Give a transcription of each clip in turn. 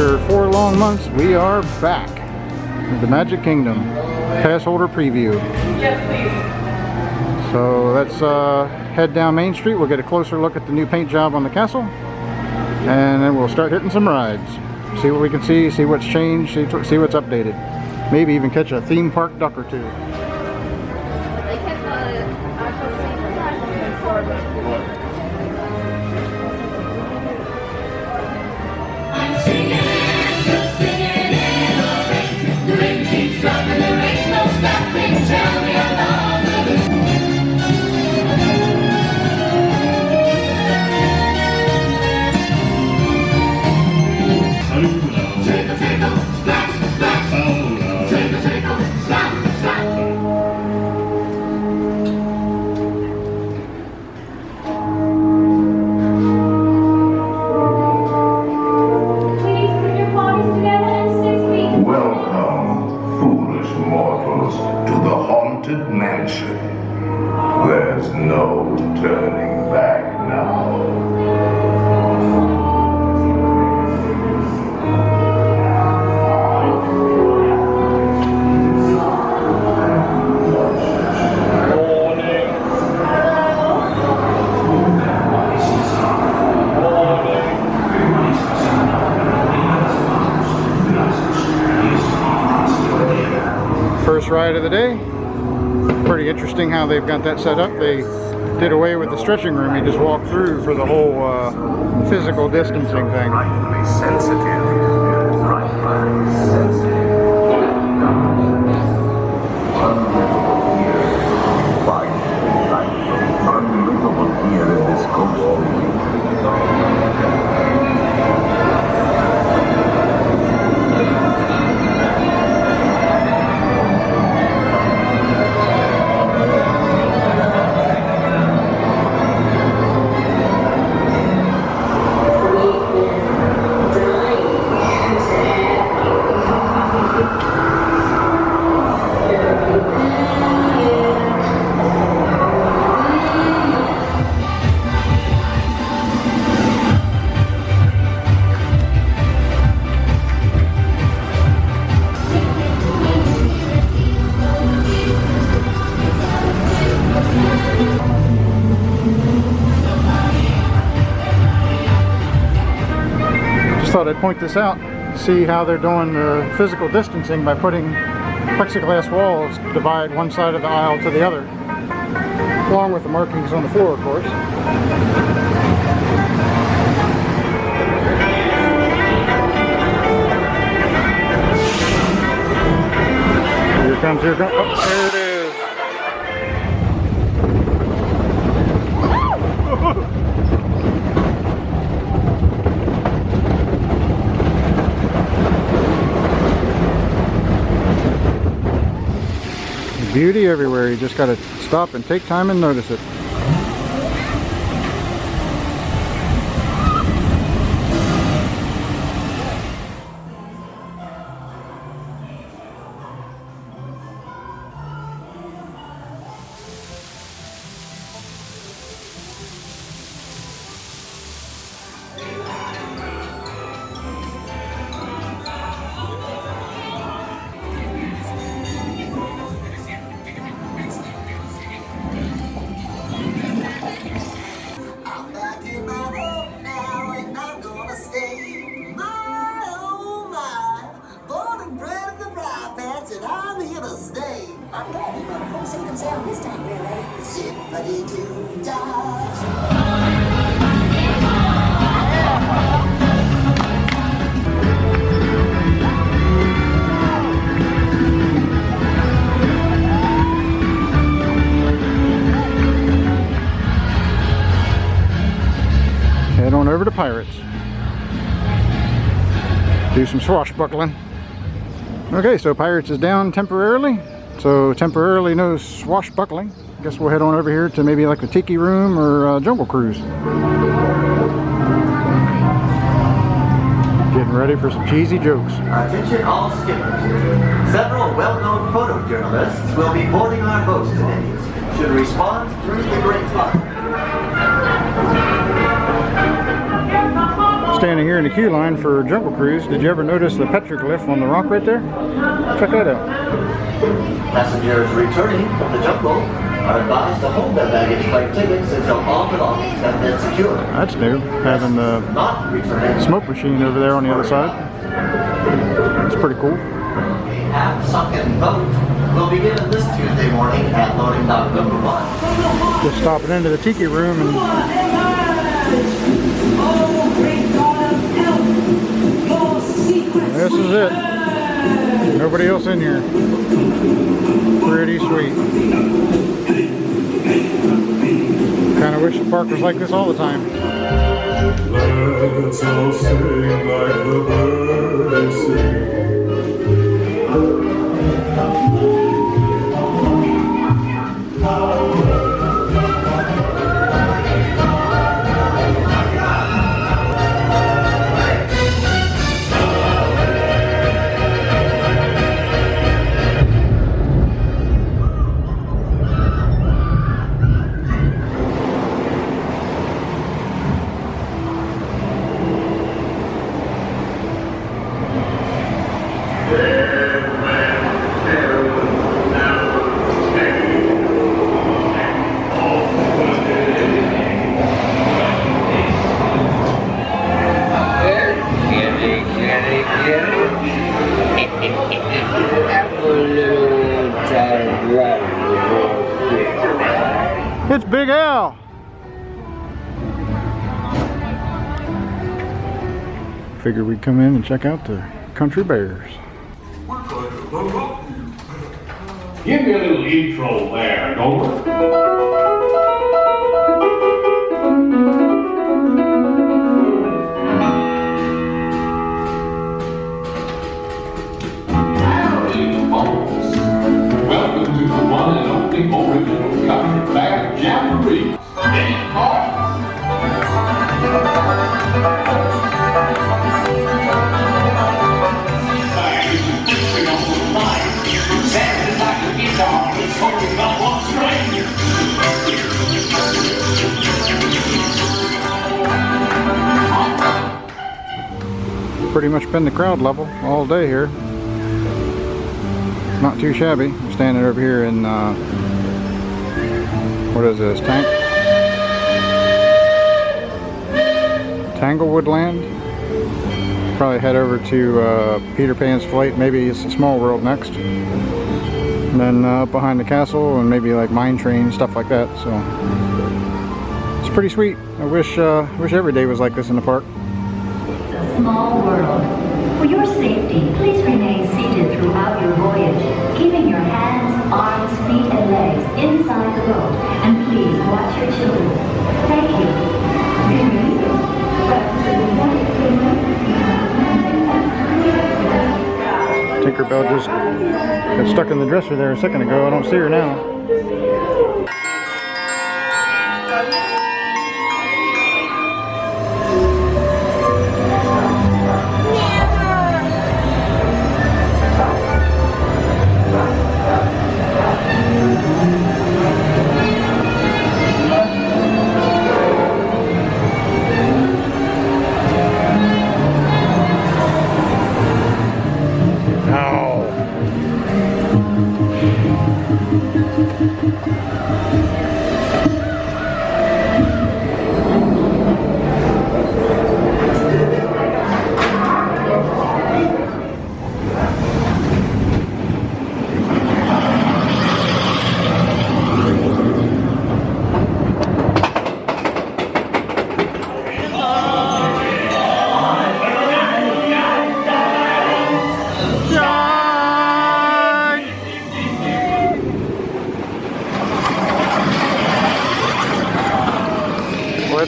After 4 long months, we are back with the Magic Kingdom Passholder preview. Yes, please. So let's head down Main Street. We'll get a closer look at the new paint job on the castle, and then we'll start hitting some rides. See what we can see what's changed, see what's updated. Maybe even catch a theme park duck or two. There's no turning back now. First ride of the day. Pretty interesting how they've got that set up. They did away with the stretching room. You just walk through for the whole physical distancing thing. Unbelievable here in this coastal. Thought I'd point this out, see how they're doing the physical distancing by putting plexiglass walls to divide one side of the aisle to the other, along with the markings on the floor, of course. Here comes, oh, there it is. Beauty everywhere. You just got to stop and take time and notice it. I'm glad you brought a home safe and sound this time, really. Zippity-doo-dah. Head on over to Pirates. Do some swashbuckling. Okay, so Pirates is down temporarily. So temporarily no swashbuckling. Guess we'll head on over here to maybe like the Tiki Room or Jungle Cruise. Getting ready for some cheesy jokes. Attention all skippers. Several well-known photojournalists will be boarding our boats today. Should respond through the grapevine. Standing here in the queue line for Jungle Cruise. Did you ever notice the petroglyph on the rock right there? Check that out. Passengers returning from the jungle are advised to hold their baggage flight tickets until all belongings have been secured. That's new, having the Not returning. smoke machine over there on the other side. It's pretty cool. A half-sunken boat will be given this Tuesday morning at loading dock number 1. Just stopping into the tiki room and this is it. Nobody else in here. Pretty sweet. Kind of wish the park was like this all the time. Let's all sing like the birds sing. It's Big Al. Figured we'd come in and check out the country bears. Give me a little intro there, Gomer. Howdy, folks. Welcome to the one and only original country bear jamboree. Any thoughts? Pretty much been the crowd level all day here. Not too shabby. I'm standing over here in what is this? Tanglewood Land. Probably head over to Peter Pan's Flight. Maybe it's a Small World next. And then behind the castle and maybe like Mine Train, stuff like that. So it's pretty sweet. I wish every day was like this in the park. Small world. For your safety, please remain seated throughout your voyage, keeping your hands, arms, feet, and legs inside the boat. And please watch your children. Thank you. Tinkerbell just got stuck in the dresser there a second ago. I don't see her now.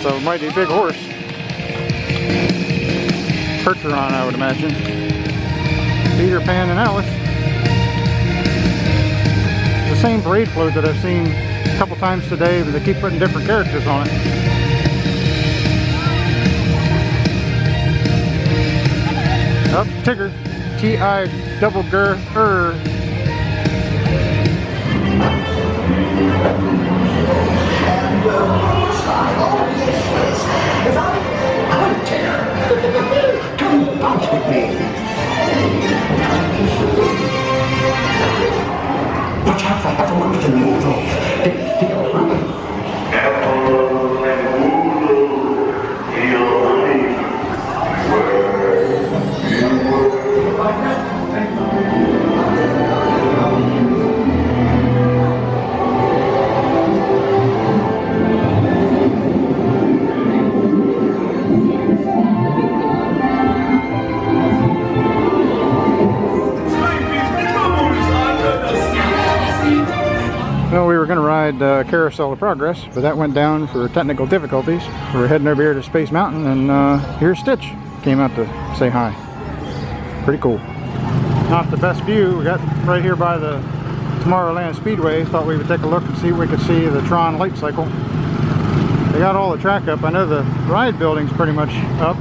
That's a mighty big horse. Percheron, I would imagine. Peter Pan and Alice. It's the same parade float that I've seen a couple times today, but they keep putting different characters on it. Oh, Tigger. T-I-double-ger-er. If I'm Tigger. Watch out for everyone to move. They feel honey. Apple and Hulu feel honey. Well, we were going to ride Carousel of Progress, but that went down for technical difficulties. We're heading over here to Space Mountain, and here's Stitch. Came out to say hi. Pretty cool. Not the best view. We got right here by the Tomorrowland Speedway. Thought we would take a look and see if we could see the Tron light cycle. They got all the track up. I know the ride building's pretty much up,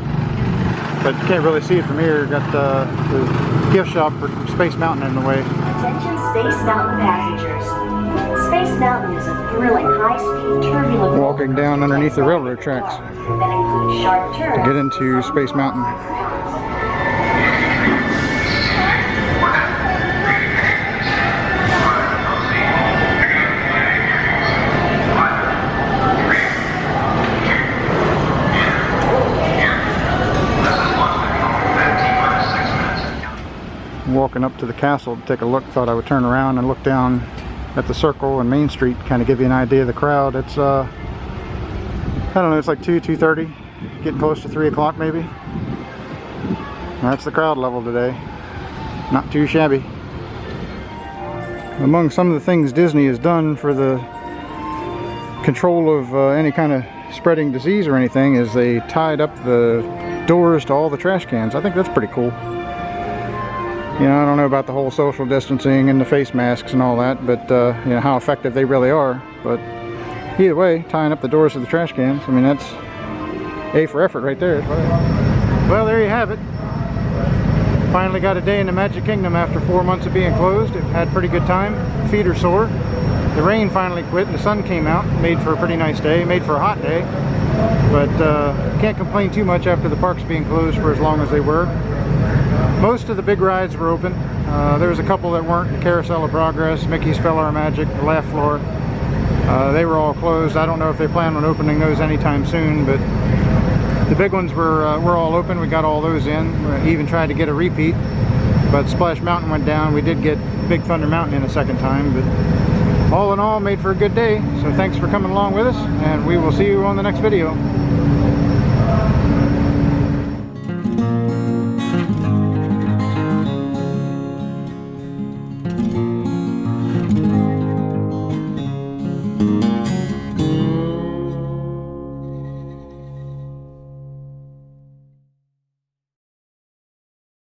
but you can't really see it from here. Got the gift shop for Space Mountain in the way. Attention Space Mountain passengers. Space Mountain is a thrilling, high-speed, turbulent... Walking down underneath the railroad tracks that includes sharp turns to get into Space Mountain. Walking up to the castle to take a look, thought I would turn around and look down at the circle and Main Street, kind of give you an idea of the crowd. It's I don't know, it's like 2:30, getting close to 3 o'clock maybe. That's the crowd level today. Not too shabby. Among some of the things Disney has done for the control of any kind of spreading disease or anything is they tied up the doors to all the trash cans. I think that's pretty cool. You know, I don't know about the whole social distancing and the face masks and all that, but you know, how effective they really are. But either way, tying up the doors of the trash cans, I mean, that's A for effort right there. Well, there you have it. Finally got a day in the Magic Kingdom after 4 months of being closed. It had a pretty good time. Feet are sore. The rain finally quit and the sun came out. Made for a pretty nice day. Made for a hot day. But can't complain too much after the parks being closed for as long as they were. Most of the big rides were open. There was a couple that weren't. The Carousel of Progress, Mickey's Stellar Magic, the Laugh Floor. They were all closed. I don't know if they plan on opening those anytime soon, but the big ones were all open. We got all those in. We even tried to get a repeat, but Splash Mountain went down. We did get Big Thunder Mountain in a second time, but all in all, made for a good day. So thanks for coming along with us, and we will see you on the next video.